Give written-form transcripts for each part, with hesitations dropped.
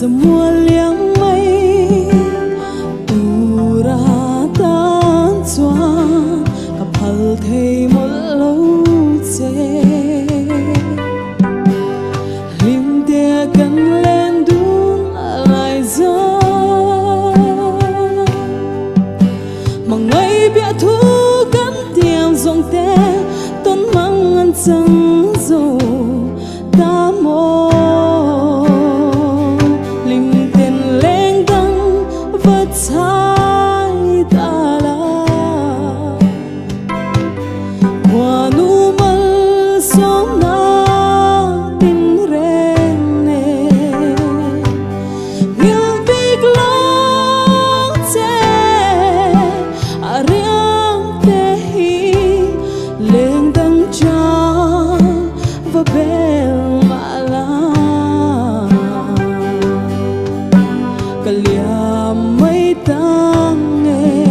dầm mùa liang mây tu ra tan xóa cặp hal thấy một lâu chê lim tia gần lên đúng lại gió mà ngày bịa thu gắn tiệm dòng té tôn mang ăn trắng dầu ta mô lim tiền lên đăng vật sai ta la hoa nu mal sông na tin ren nè yêu big long che a riang te hi lên đăng cha và bel ma la kalia mấy tang nghe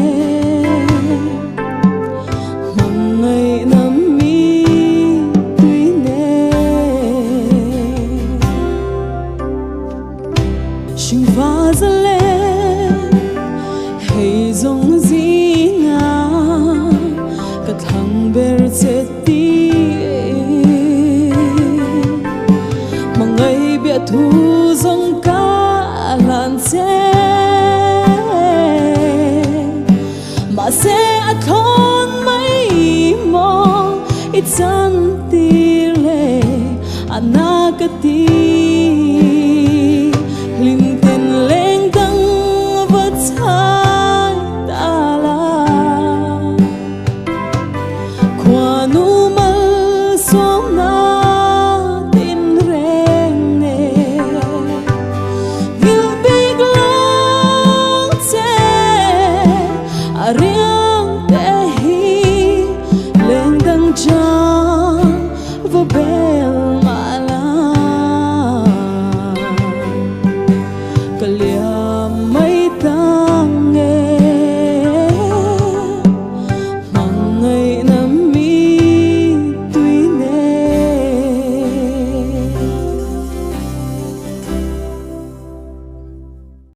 mong ngày năm mi tuy nè sinh pha ra lên hay dòng gì ngà cả thằng bè chết đi mà ngày bịa thu dòng cá làn xe mà sẽ thôn mấy mong ít chân tì lệ anakati